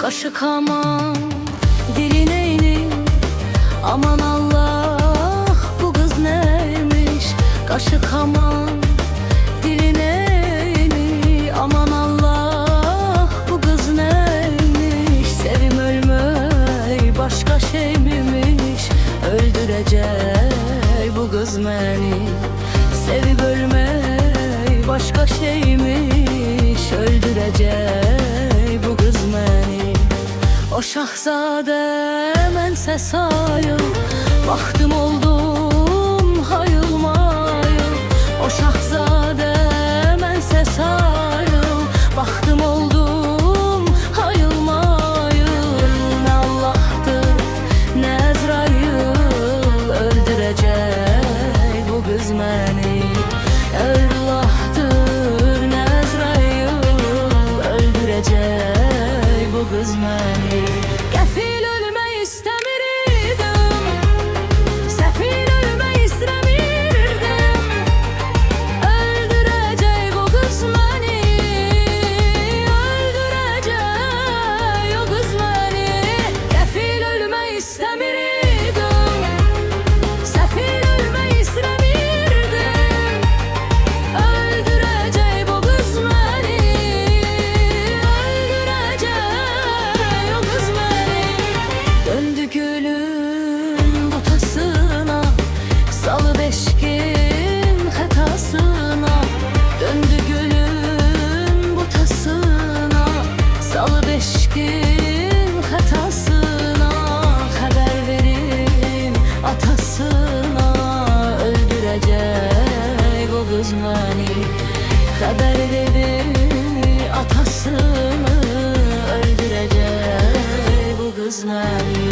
Kaşık aman dili neyli, aman Allah bu kız neymiş. Kaşık aman dili neyli, aman Allah bu kız neymiş. Sevim ölmey başka şey miymiş, öldürecek bu kız beni. Sevip ölmey başka şeymiş, öldürecek bu kız beni. O şahzade mense sayıl, baktım oldum hayılmayıl. O şahzade mense sayıl, baktım oldum hayılmayıl. Ne Allah'tır ne Ezrail, öldürecek bu kız beni. Allah'tır ne Ezrail, öldürecek bu kız beni. Kefil ölme istemirdim, sefil ölme istemirdim. Öldürecek bu kız beni, öldürecek o kız beni. Kefil ölme istemirdim, sefil ölme istemirdim. Öldürecek bu kız beni, öldürecek o kız beni. Döndü gülün botasına, salı beşkin hatasına. Döndü gülün botasına, salı beşkin hatasına. Haber verin atasına, öldürecek o kız beni. Haber verin atasını, öldürecek bu kız beni.